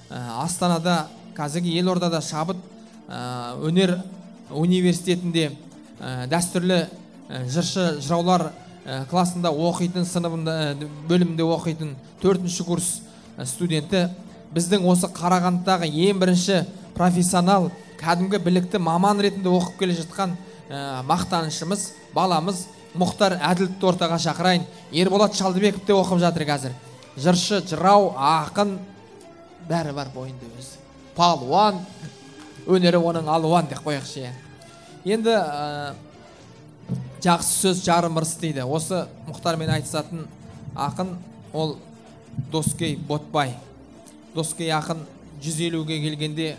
Астанада, қазіргі Елордада шабыт өнер университетінде дәстүрлі жыршы жыраулар классында оқитын, сыныбында бөлімінде оқитын 4-ші курс студенті. Біздің осы Қарағандыдағы ең бірінші профессионал, кәдімгі білікті маман ретінде оқып келе жатқан мақтанышымыз, баламыз Мұхтар Әділовті ортаға шақырайын. Ерболат Шалдыбеков те оқып жатыр қазір. Жыршы, жырау, ақын бәрі бар бойында өзі. Палуан, өнері оның алуан деп қояқшы. Енді жақсы сөз жарым ырыс дейді. Осы Мұхтармен айтысатын ақын ол Доскей Ботбай. Доскей ақын 150-ге келгенде,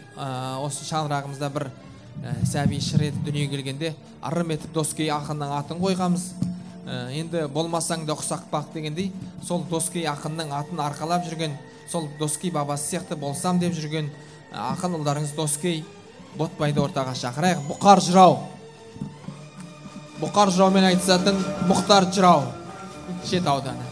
осы шаңырағымызда бір сәби шыр етіп дүние келгенде, арым етіп Доскей ақынның атын қойғамыз. Енді болмасаң да ұқсақпақ дегендей, сол Доскей ақынның атын арқалап жүрген, сол Доскей бабасы сияқты болсам деп жүрген ақын ұлдарыңыз Доскей Ботбайды ортаға шақырайық. Бұқар жырау. Бұқар жыраумен айтысатын Мұхтар жырау. Шет ауданы.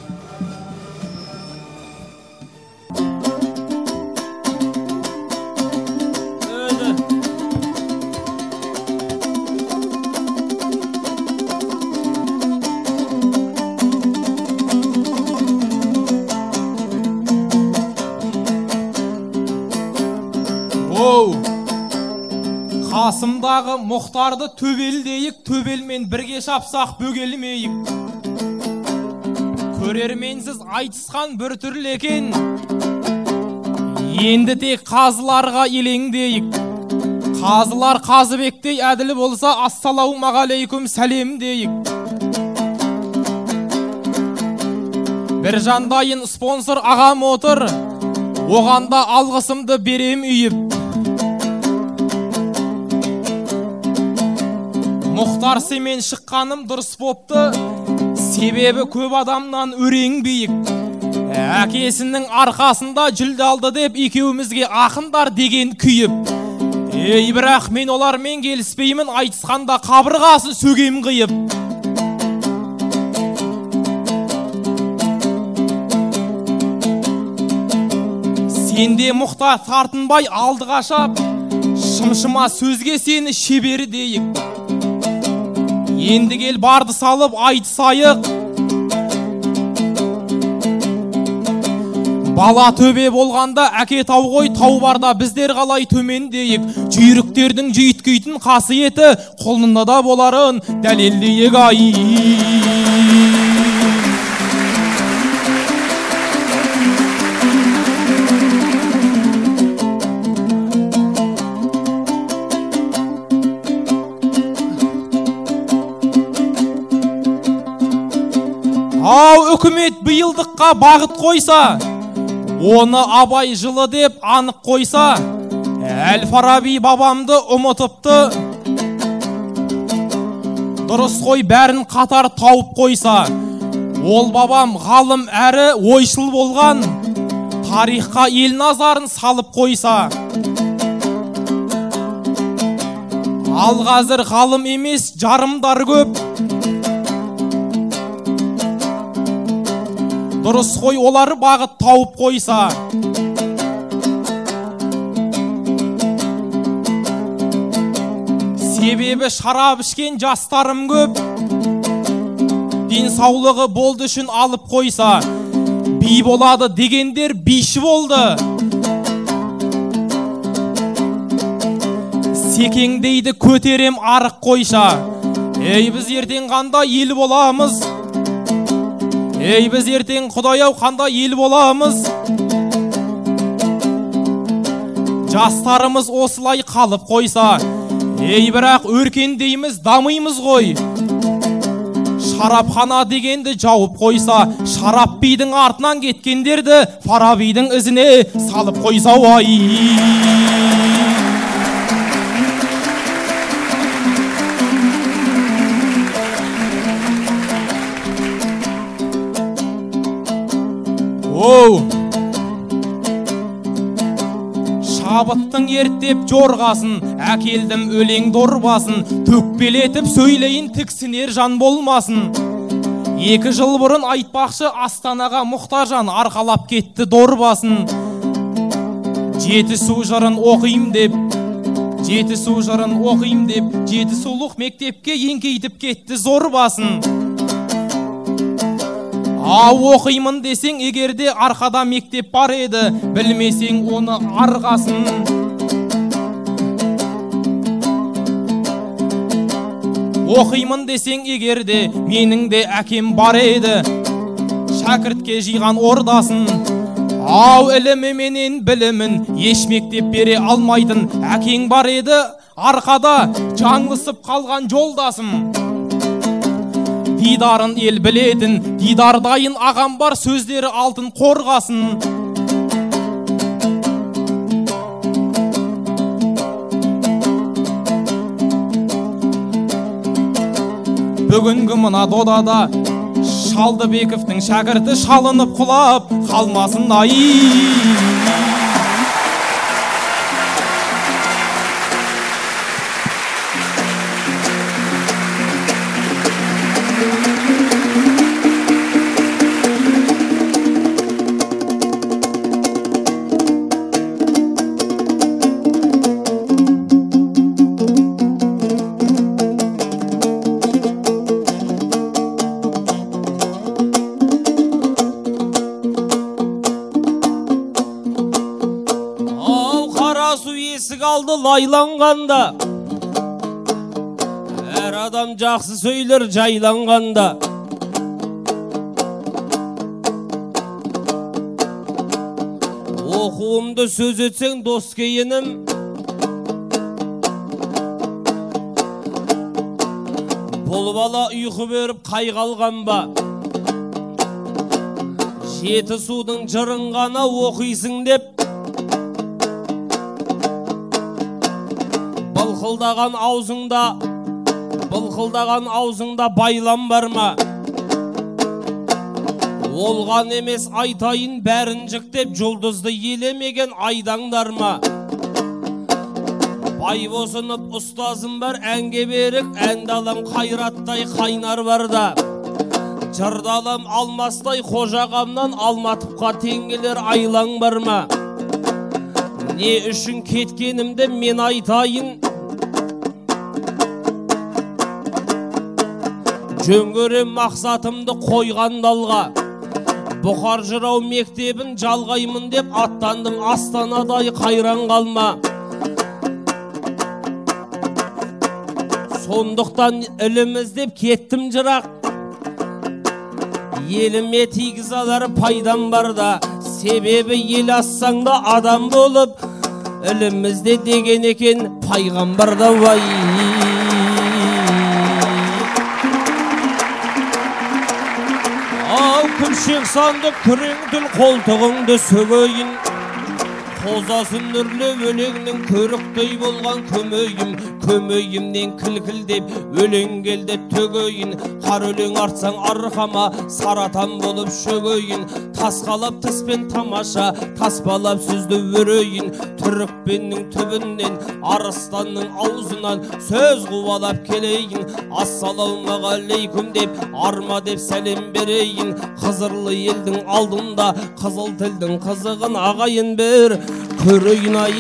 Қасымдағы Мұхтарды төбелдейік, төбелмен бірге шапсақ бөгелмейік. Көрерменсіз айтысқан бір түрлі екен, енді тек қазыларға елеңдейік. Қазылар Қазыбектей әділ болса, ассалаумағалейкум сәлем дейік. Бір жандайын спонсор ағам отыр, оғанда алғысымды берем үйіп. Мұхтар семен шыққаным дұрыс бопты, себебі көп адамнан өрең биік. Әкесінің арқасында жүлде алды деп екеумізге ақындар деген күйіп. Бірақ мен олармен келіспеймін, айтысқанда қабырғасын сөгем қиып. Сенде Мұхтар тартынбай алдыға шап, шымшыма сөзге сені шебері дейік. Енді кел барды салып айтысайық. Бала төбе болғанда әке тау ғой, тау барда біздер қалай төмендейік. Жүйріктердің жүйткейтін қасиеті қолында да боларын дәлелдейік ай. Ау үкімет биылдыққа бағыт қойса, оны Абай жылы деп анық қойса, Әл-Фараби бабамды ұмытыпты. Дұрыс қой бәрін қатар тауып қойса, ол бабам ғалым әрі ойшыл болған, тарихқа ел назарын салып қойса. Ал қазір ғалым емес жарымдар көп, дұрыс қой олар бағыт тауып қойса. Себебі шарап ішкен жастарым көп, денсаулығы болды үшін алып қойса. Би болады дегендер биші болды, секеңдейді көтерем арық қойша. Біз ертең қандай ел боламыз, біз ертең Құдай-ау қандай ел боламыз. Жастарымыз осылай қалып қойса, бірақ өркендейміз, дамаймыз ғой. Шарапхана дегенді жауып қойса, шарап бидің артынан кеткендерді Фарабидің ізіне салып қойса ай. Шабыттың ерттеп жорғасын, әкелдім өлең дорбасын, төкпелетіп сөйлейін тіксінер жан болмасын. 2 жыл бұрын айтпақшы Астанаға Мұхтаржан арқалап кетті дорбасын. Жетісу жырын оқиым деп, Жетісу жырын оқиым деп, Жетісулық мектепке еңкейтіп кетті зор басын. Ау оқимын десең егерде арқада мектеп бар еді, білмесең оны арғасын. Оқимын десең егерде менің де әкем бар еді, шәкіртке жиған ордасын. Ау ілімі менен білімін еш мектеп бере алмайтын әкең бар еді, арқада жаңылысып қалған жолдасым. Дидарын ел білетін, дидардайын ағам бар, сөздері алтын қорғасын. Бүгінгі мына додада Шалдыбековтың шәкірті шалынып құлап қалмасын ай. Алды лайланғанда, әр адам жақсы сөйлер жайланғанда. Оқуымды сөз етсең дос кейінім, бұл бала ұйқы беріп қайғалған ба. Жетісудың жырын ғана оқисың деп, Былқылдаған аузыңда байлам бар ма? Олған емес айтайын бәрін жіктеп, жұлдызды елемеген айдаңдар ма? Бай босынып ұстазым бар, әнге берік, әндалам қайраттай қайнар барда. Жырдалам алмастай қожағамнан алматыпқа теңгелер айлаң бар ма? Не үшін кеткенімді мен айтайын, жөңгерем мақсатымды қойған далға. Бұқар жырау мектебін жалғаймын деп аттандым Астанадай, қайран қалма. Сондықтан ілім іздеп кеттім жырақ, еліме тигіз алар пайдам барда. Себебі ел ассаң да адам болып, ілім ізде деген екен пайғамбарда. Вай, күлшек сандық күреңділ қолтығыңды сөгейін, қозасын нүрлі өлеңнің көріктей болған көмейім. Көмейімнен кіл-кіл-деп өлең келді төгейін. Қар өлең артсаң арқама саратан болып шөгейін. Тасқалап тіспен тамаша таспалап сөзді өрейін. Түрікпеннің түбінен арыстанның аузынан сөз қуалап келейін. Ассалаумағалейкум деп арма деп сәлем берейін. Қызырлы елдің алдында қызыл тілдің қызығын ағайын бір көрейін ай.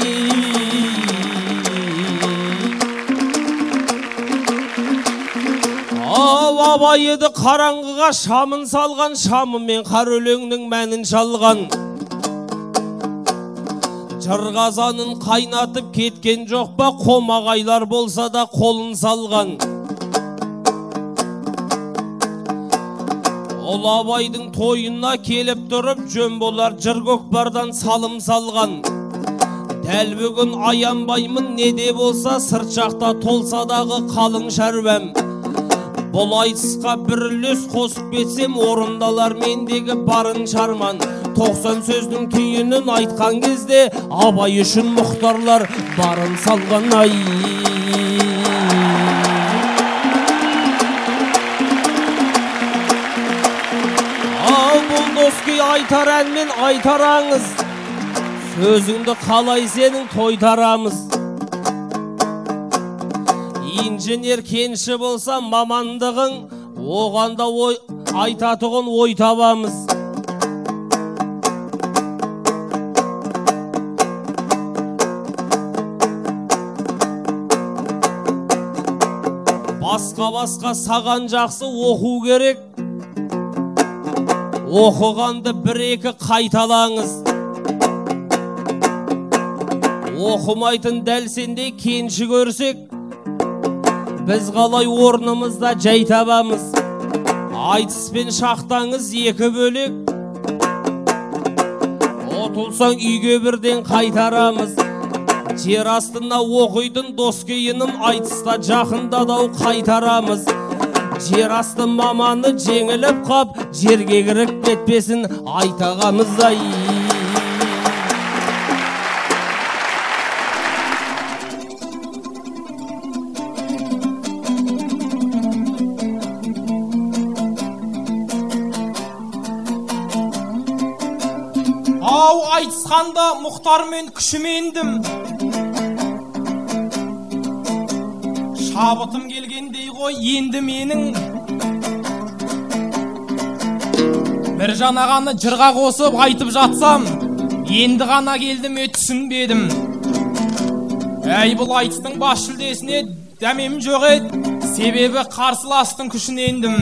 Ал абай еді қараңғыға шамын салған, шамымен қар өлеңнің мәнін шалған. Жырғазанын қайнатып кеткен жоқ па, қомағайлар болса да қолын салған. Ол абайдың тойына келіп тұрып, жөн болар жыр көкпардан салым салған. Дәл бүгін аянбаймын, не де болса сырт жақта толса дағы қалың шәрбәм. Бұл айтысқа бір үлес қосып кетсем, орындалар мендегі барын шарман. 90 сөздің түйінін айтқан кезде, абай үшін мұхтарлар барын салған ай. Ал бұл доскей айтар әнмен айтар аңыз, сөзіңді қалай сенің тойтарамыз. Инженер кенші болса мамандығың, оғанда айтатығын ой табамыз. басқа саған жақсы оқу керек. Оқығанды бір-екі қайталаңыз. Оқымайтын дәл сендей кенші көрсек, біз қалай орнымызда жай табамыз. Айтыспен шақтаңыз екі бөлек, отылсаң үйге бірден қайтарамыз. Жер астына оқитын дос кейінім, айтыста жақындадау қайтарамыз. Жер асты маманы жеңіліп қап, жерге кіріп кетпесін айтағамыз. Ай, ау айтысқанда Мұхтармен күшімендім, шабытым келгендей ғой енді менің. Бір жанағаны жырға қосып айтып жатсам, енді ғана келдім түсінбедім. Әй, бұл айтыстың бас жүлдесіне дәмем жоқ еді, себебі қарсыластың күшін ендім.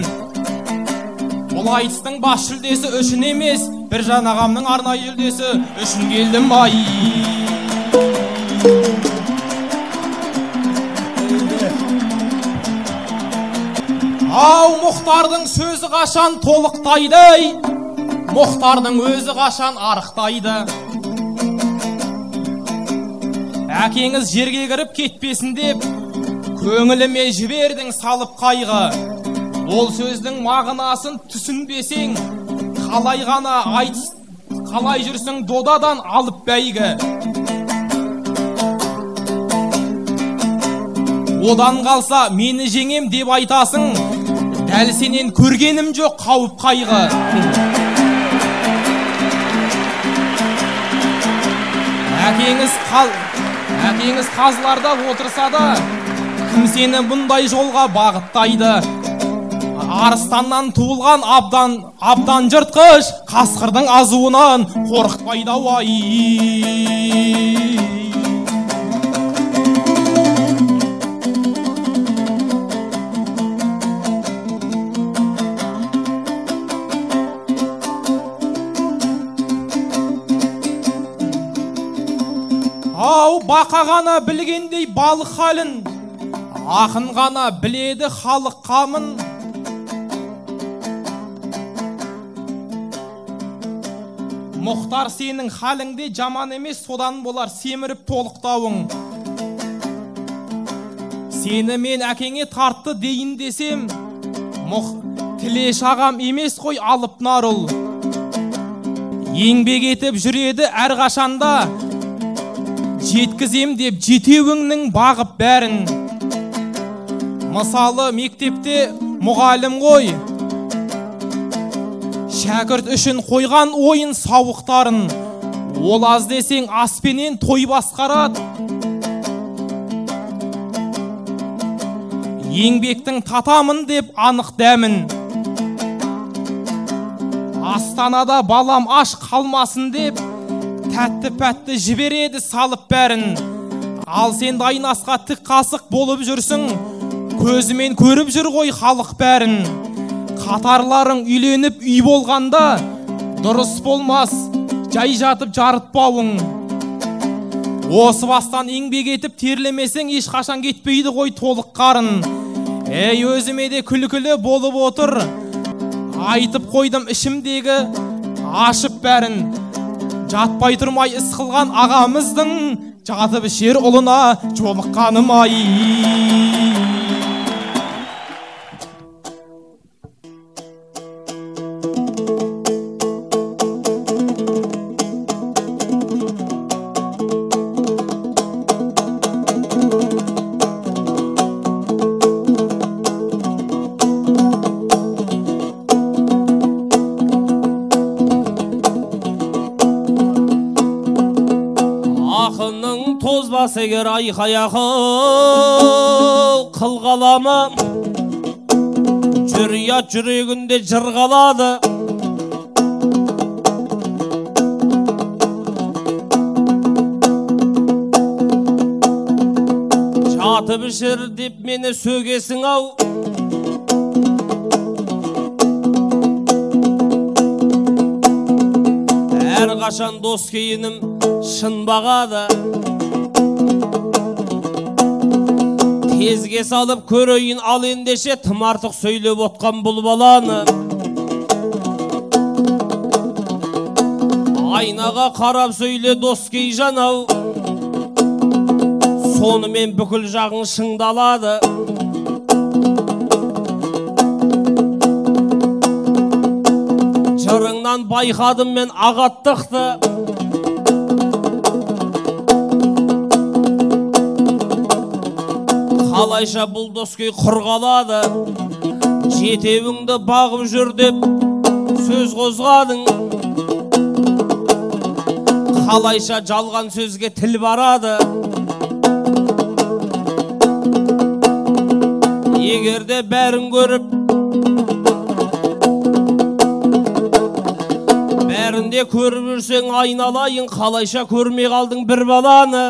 Бұл айтыстың бас жүлдесі үшін емес, бір жанағамның арнайы жүлдесі үшін келдім. Ай, ау, Мұхтардың сөзі қашан толықтайды, Мұхтардың өзі қашан арықтайды. Әкеңіз жерге кіріп кетпесін деп, көңіліме жібердің салып қайғы. Ол сөздің мағынасын түсінбесең, қалай ғана айтыс, қалай жүрсің додадан алып бәйгі. Одан қалса мені жеңем деп айтасың, дәл сенен көргенім жоқ қауіп қайғы. Әкеңіз қазыларда отырса да, кім сені бұндай жолға бағыттайды? Арыстаннан туылған абдан жыртқыш, қасқырдың азуынан қорқытпайды. Ай, ау, бақа ғана білгендей балық халін, ақын ғана біледі халық қамын. Мұхтар, сенің халіңде жаман емес, содан болар семіріп толықтауың. Сені мен әкеңе тартты дейін десем, Тілеш ағам емес қой алып нарыл. Еңбек етіп жүреді әрқашанда, жеткізем деп жетеуіңнің бағып бәрін. Мысалы мектепте мұғалім ғой, шәкірт үшін қойған ойын сауықтарын, ол аз десең аспенен той басқарады. Еңбектің татамын деп анық дәмін. Астанада балам аш қалмасын деп, тәтті-пәтті жібереді салып бәрін. Ал сен дайнасқа тік қасық болып жүрсің, көзімен көріп жүр ғой халық бәрін. Қатарларың үйленіп үй болғанда, дұрыс болмас жай жатып жарытпауың. Осы бастан еңбек етіп терлемесең, ешқашан кетпейді ғой толық қарын. Ей, өзіме де күлкілі болып отыр, айтып қойдым ішімдегі ашып бәрін. Жатпай тұрмай іс қылған ағамыздың, жатып ішер ұлына жолыққаным. Ай, егер айқаяқы қылғалама, жүрят жүрегінде жырғалады. Жатып ішір деп мені сөгесің ау, әрқашан дос кейінім шын бағады. Тезге салып көрейін ал ендеше, тым артық сөйлеп отқан бұл баланы. Айнаға қарап сөйле дос кей жанау, сонымен бүкіл жағың шыңдалады. Жырыңнан байқадым мен ағаттықты, қалайша бұл доскей құрғалады. Жетеуіңді бағып жүр деп сөз қозғадың, қалайша жалған сөзге тіл барады. Егерде бәрін көріп, бәрінде көріп жүрсең айналайын, қалайша көрмей қалдың бір баланы.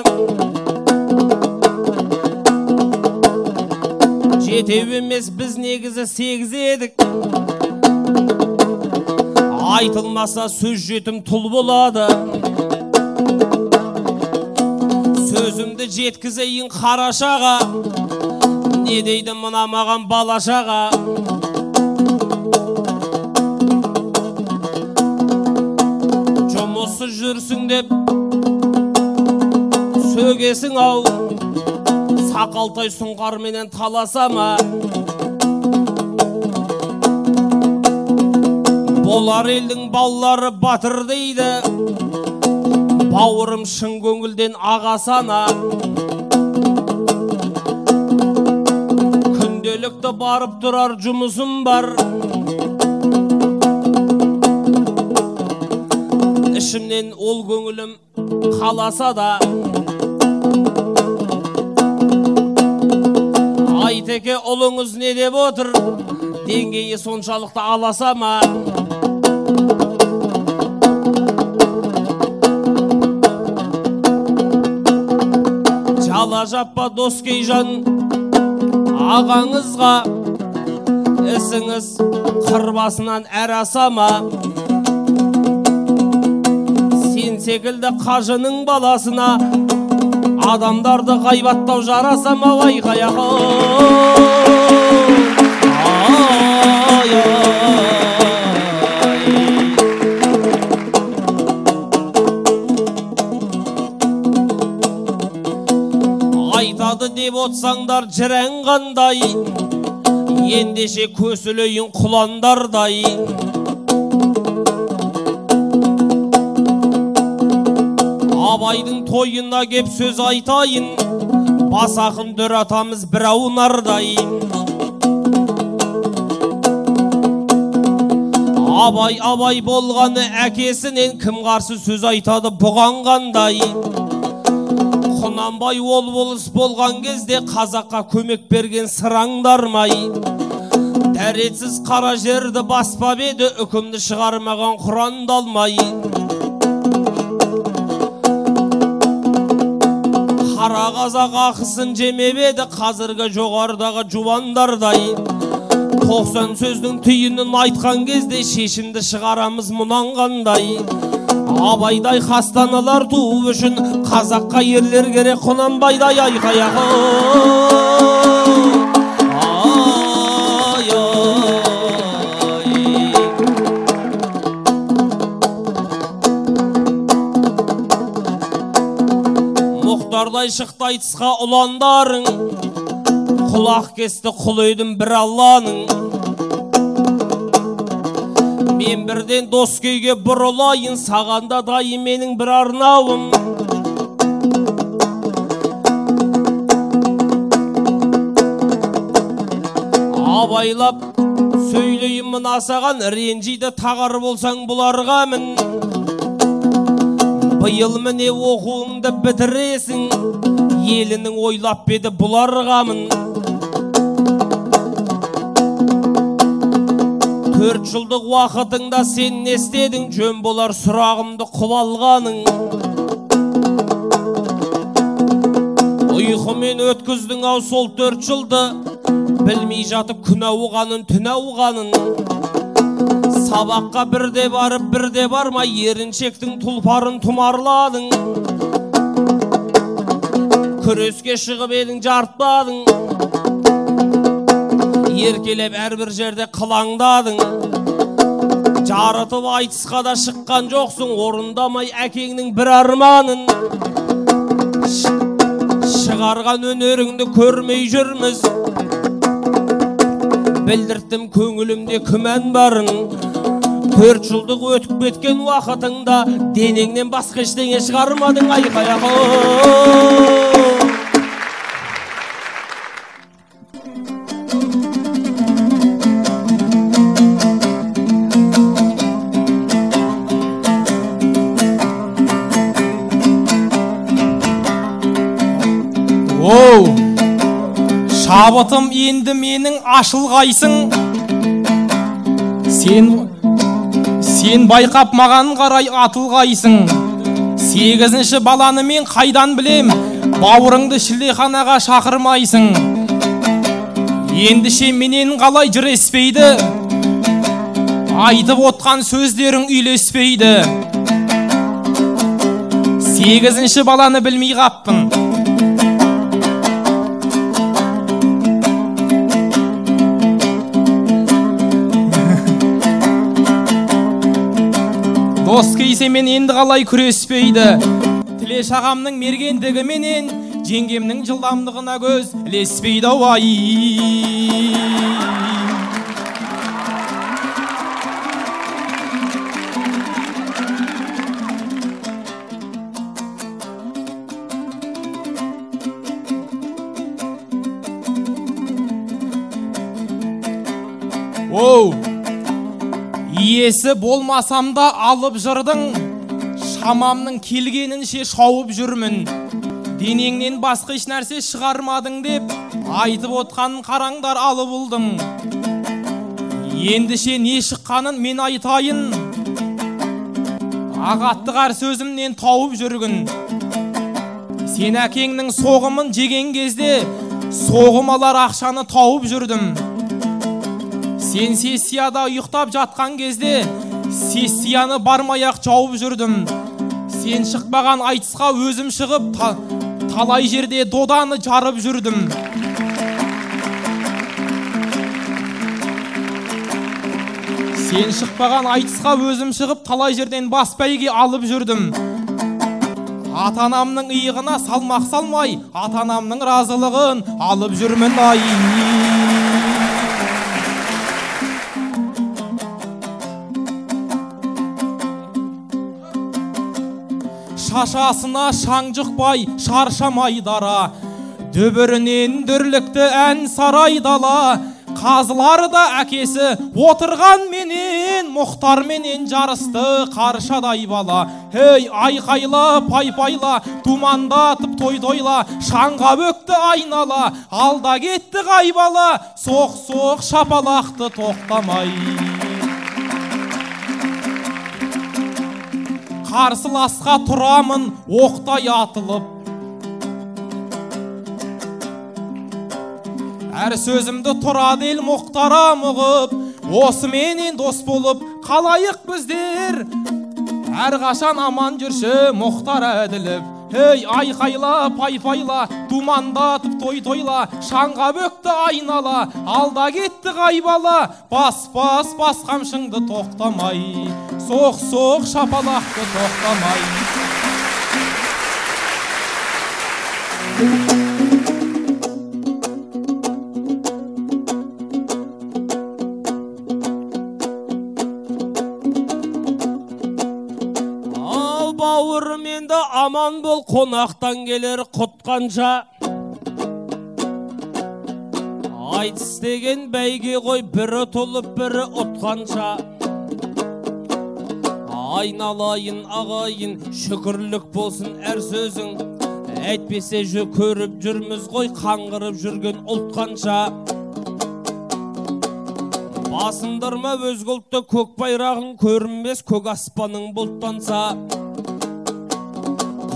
Жетеу емес біз негізі 8 едік, айтылмаса сөз жетім тұл болады. Сөзімді жеткізейін қарашаға, не дейді мына маған балашаға. Жұмыссыз жүрсің деп сөгесің ау, сақалтай сұңқар менен таласама. Болар елдің балалары батыр дейді, бауырым шын көңілден ағасана. Күнделікті барып тұрар жұмысым бар, ішімнен ол көңілім қаласа да. Айтеке ұлыңыз не деп отыр, деңгейі соншалықты аласа ма? Жала жаппа дос кейжан ағаңызға, ісіңіз қырбасынан әр асама. Сен секілді қажының баласына адамдарды ғайбаттау жарасама. Вай қаяқ айтады деп отсаңдар жірәң қандай, ендеше көсілейін құландардай. Абайдың тойына кеп сөз айтайын, бас ақын дүр атамыз бір аунардай. Абай болғаны әкесінен кім қарсы сөз айтады бұған қандай. Құнанбай ол болыс болған кезде қазаққа көмек берген сыраңдармай. Дәретсіз қара жерді баспап еді, үкімді шығармаған құрандалмай. Қара қазақ ақысын жемеп еді, қазіргі жоғардағы жуандардай. 90 сөздің түйінін айтқан кезде шешімді шығарамыз мұнан қандай. Абайдай хастаналар туып үшін қазаққа ерлер керек, Құнанбайдай айқаяқ. Мұхтардай шықты айтысқа ұландарың, құлақ кесті құл едім бір Алланың. Мен бірден дос күйге бұрылайын, сағанда дайы менің бір арнауым. Абайлап сөйлейін мына саған, ренжиді тағар болсаң бұларға мін. Биыл міне оқуыңды бітіресің, елінің ойлап беді бұларға мін. 4 жылдық уақытыңда сен не істедің, жөн болар сұрағымды құп алғаның. Ұйқымен өткіздің ау сол 4 жылды, білмей жатып күн ауғанын түн ауғанын. сабаққа бірде барып бірде бармай еріншектің тұлпарын тұмарладың, күреске шығып едің жартпадың, еркелеп әрбір жерде қылаңдадың, жарытып айтысқа да шыққан жоқсың, орындамай әкеңнің бір арманын, шығарған өнеріңді көрмей жүрміз, білдірттім көңілімде күмән барын, 4 жылдық өтіп кеткен уақытыңда денеңнен басқа ештеңе шығармадың, айқай-ақ. Оу, шабытым енді менің ашылғайсың, сен байқап маған қарай атылғайсың. 8-ші баланы мен қайдан білем, бауырыңды шілдеханаға шақырмайсың. Ендіше менен қалай жүреспейді, айтып отқан сөздерің үйлеспейді. 8-ші баланы білмей қаппын. Дос кейсе мен енді қалай күреспейді. Тілеш ағамның мергендігі менен жеңгемнің жылдамдығына көз ілеспейді, ай. Оу, иесі болмасам да алып жырдың, шамамның келгенінше шауып жүрмін. Денеңнен басқа еш нәрсе шығармадың деп айтып отқанын қараңдар алып болдым. Ендіше не шыққанын мен айтайын, ағаттығар сөзімнен тауып жүргін. Сен әкеңнің соғымын жеген кезде соғым алар ақшаны тауып жүрдім. Сен сессияда ұйықтап жатқан кезде сессияны бармай-ақ жауып жүрдім. Сен шықпаған айтысқа өзім шығып талай жерде доданы жарып жүрдім. Сен шықпаған айтысқа өзім шығып талай жерден бас бәйге алып жүрдім. Ата-анамның иығына салмақ салмай, ата-анамның разылығын алып жүрмін, ай. Шашасына шаң жұқпай, шаршамай дара, дөбірінен дүрлікті ән сарай дала. Қазылар да әкесі отырған менен, Мұхтар менен жарысты қаршадай бала. Ей, айқайла, пайпайла, думандатып той-тойла, шаңға бөкті айнала, алда кетті қайбала, соқ-соқ шапалақты тоқтамай. Қарсыласқа тұрамын оқтай атылып, әр сөзімді тұрады ел Мұхтара мұғып, осы менен дос болып қалайық біздер, әр қашан аман жүрші Мұхтар әділіп. Ей, айқайла, пайпайла, думандатып той-тойла, шаңға бөкті айнала, алда кетті қайбала, бас-бас бас қамшыңды тоқтамай, соқ-соқ шапалақты тоқтамай. Бауырым енді аман бол, қонақтан келер құтқанша. Айтыс деген бәйге ғой, бірі толып бірі ұтқанша. Айналайын ағайын, шүкірлік болсын әр сөзің, әйтпесе көріп жүрміз ғой, қаңғырып жүрген ұлтқанша. Басындырма өзге ұлтты, көк байрағың көрінбес, көк аспаның бұлттанса.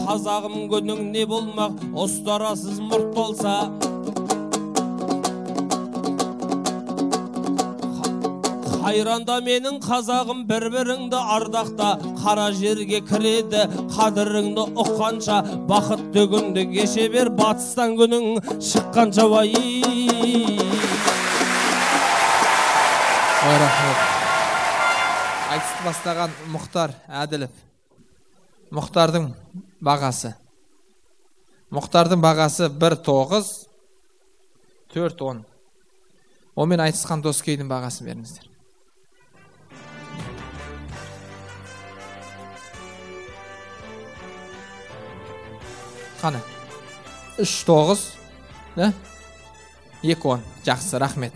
Қазағым гөнің не болмақ, ұстарасыз мұрт болса. қайранда менің қазағым бір-біріңді ардақта, қара жерге кіреді қадіріңді ұққанша, бақытты күнді кеше бер батыстан күнің шыққанша. Рахмет. Айтысты бастаған Мұхтар Әділов. Мұхтардың бағасы 1.9, 4.10. Онымен айтысқан Доскейдің бағасын беріңіздер. Қаны? 3.9, 2.10. Жақсы, рахмет.